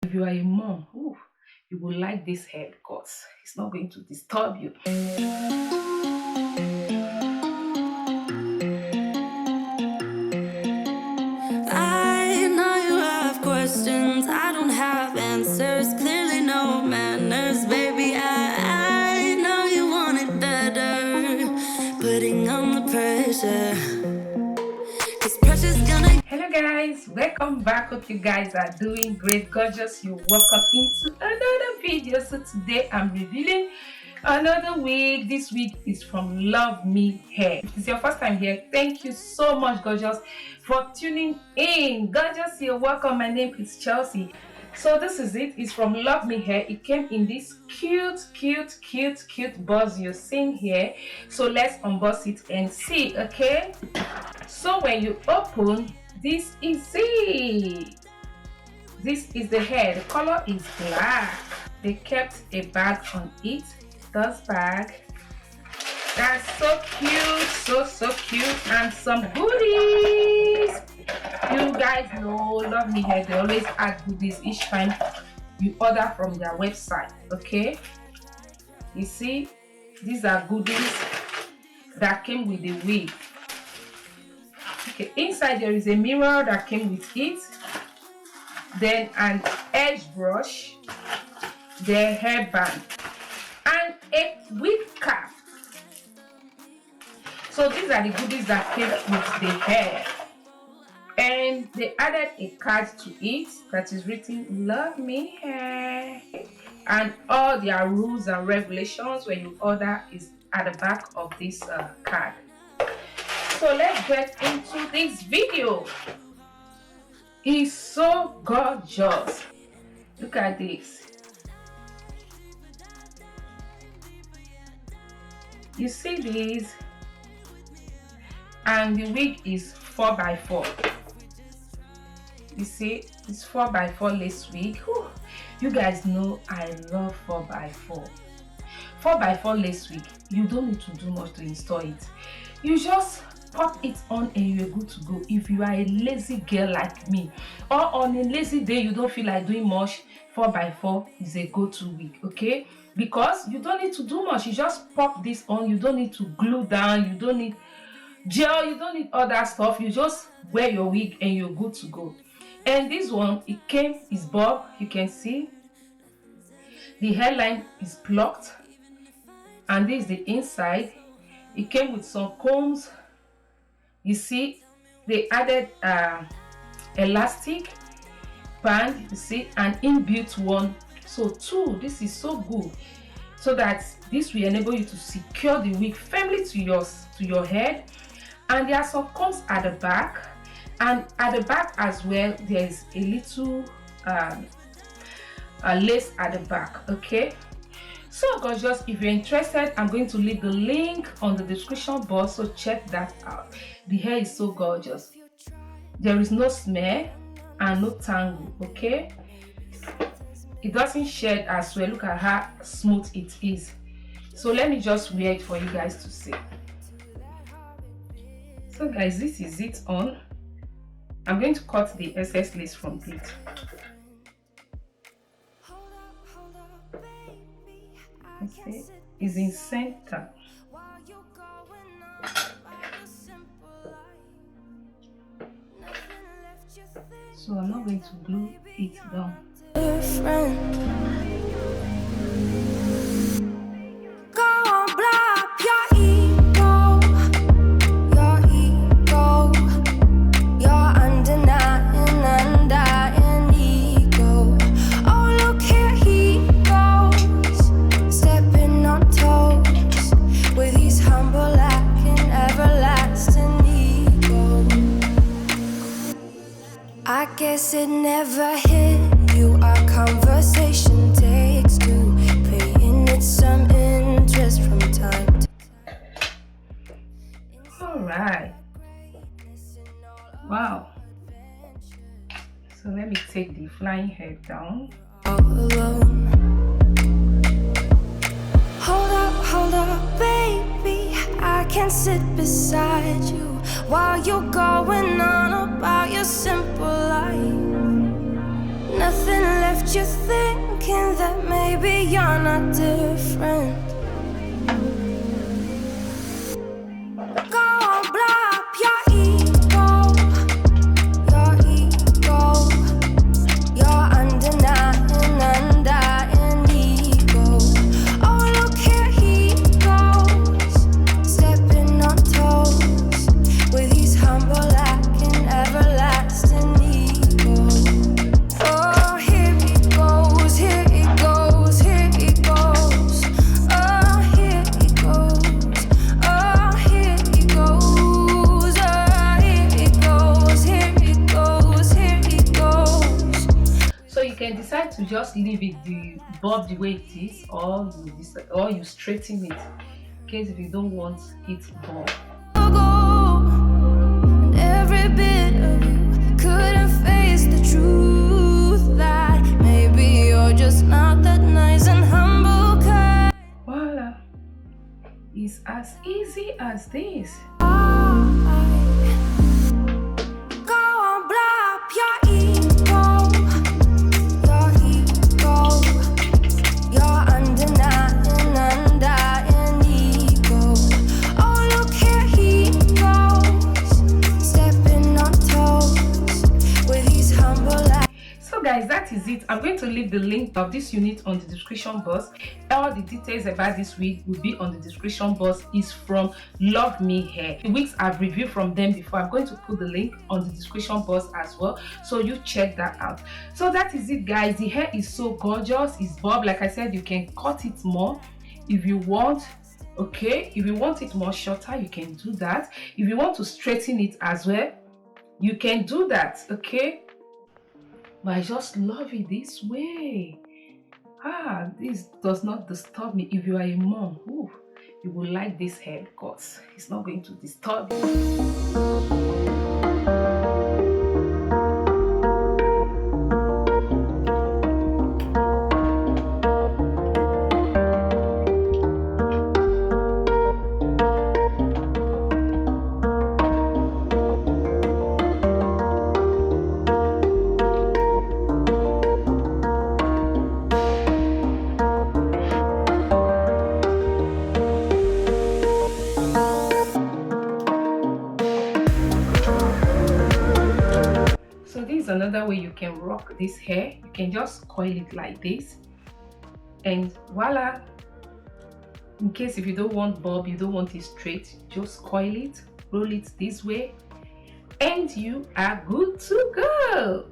If you are a mom, ooh, you will like this hair because it's not going to disturb you. I know you have questions, I don't have answers, clearly no manners, baby. I know you want it better, putting on the pressure, 'cause pressure's gonna. Hello guys, welcome back. Hope you guys are doing great, gorgeous. You're welcome into another video. So today I'm revealing another wig. This wig is from Love Me Hair. If it's your first time here, thank you so much, gorgeous, for tuning in. Gorgeous, you're welcome. My name is Chelsea. So this is it. It's from Love Me Hair. It came in this cute box you're seeing here. So let's unbox it and see, okay? So when you open, this is it. This is the hair. The color is black. They kept a bag on it. This bag. That's so cute, so cute, and some goodies. You guys know Love Me Hair, they always add goodies each time you order from their website, okay? You see, these are goodies that came with the wig. Okay, inside there is a mirror that came with it, then an edge brush, the hairband, and a wig cap. So these are the goodies that came with the hair. And they added a card to it that is written Love Me Hair, and all their rules and regulations when you order is at the back of this card. So let's get into this video. It's so gorgeous. Look at this. You see this, and the wig is 4x4. You see, it's 4x4 lace wig. Whew. You guys know I love 4x4. 4x4 lace wig. You don't need to do much to install it. You just pop it on and you're good to go. If you are a lazy girl like me, or on a lazy day you don't feel like doing much, 4x4 is a go-to wig, okay? Because you don't need to do much. You just pop this on. You don't need to glue down. You don't need gel. You don't need all that stuff. You just wear your wig and you're good to go. And this one, it came, is bob. You can see the hairline is plucked, and this is the inside. It came with some combs. You see, they added elastic band, you see, an inbuilt one. So two, this is so good, so that this will enable you to secure the wig firmly to your head. And there are some combs at the back. And at the back as well, there's a little lace at the back, okay? So gorgeous, if you're interested, I'm going to leave the link on the description box, so check that out. The hair is so gorgeous. There is no smear and no tangle, okay? It doesn't shed as well. Look at how smooth it is. So let me just wear it for you guys to see. So guys, this is it on. I'm going to cut the excess lace from it. Okay, it's in center. So I'm not going to glue it down. I guess it never hit you. Our conversation takes two, paying it some interest from time to all right. Wow. So let me take the flying hair down. all alone. Hold up, baby. I can sit beside you while you're going on about your simple life. Nothing left you Baby, you're not different. Go on, blow up your ego. Your ego. Your undenying, undying ego. Oh, look here he goes, stepping on toes with his humble lacking everlasting ego. Oh, here he goes, here he goes, here he goes. Oh, here he goes, oh, here he goes, oh, here he goes, here he goes, here he goes. So you can decide to just leave it bob the way it is, or you straighten it in case if you don't want it bob. And every bit of you couldn't face the truth that maybe you're just not that nice and humble. Voila, it's as easy as this. Go on, blow up your ego. Your ego. Your undenying, undying ego. Oh, look here he goes, stepping on toes with his humble act. So guys, that is it. I'm going to leave the link of this unit on the description box. All the details about this wig will be on the description box. It's from Love Me Hair. The wigs I've reviewed from them before. I'm going to put the link on the description box as well, so you check that out. So that is it guys. The hair is so gorgeous. It's bob. Like I said, you can cut it more if you want. Okay, if you want it more shorter, you can do that. If you want to straighten it as well, you can do that. Okay, but I just love it this way. This does not disturb me. If you are a mom, you will like this hair because it's not going to disturb you. So this is another way you can rock this hair. You can just coil it like this, and voila. In case if you don't want bob, you don't want it straight, just coil it, roll it this way, and you are good to go.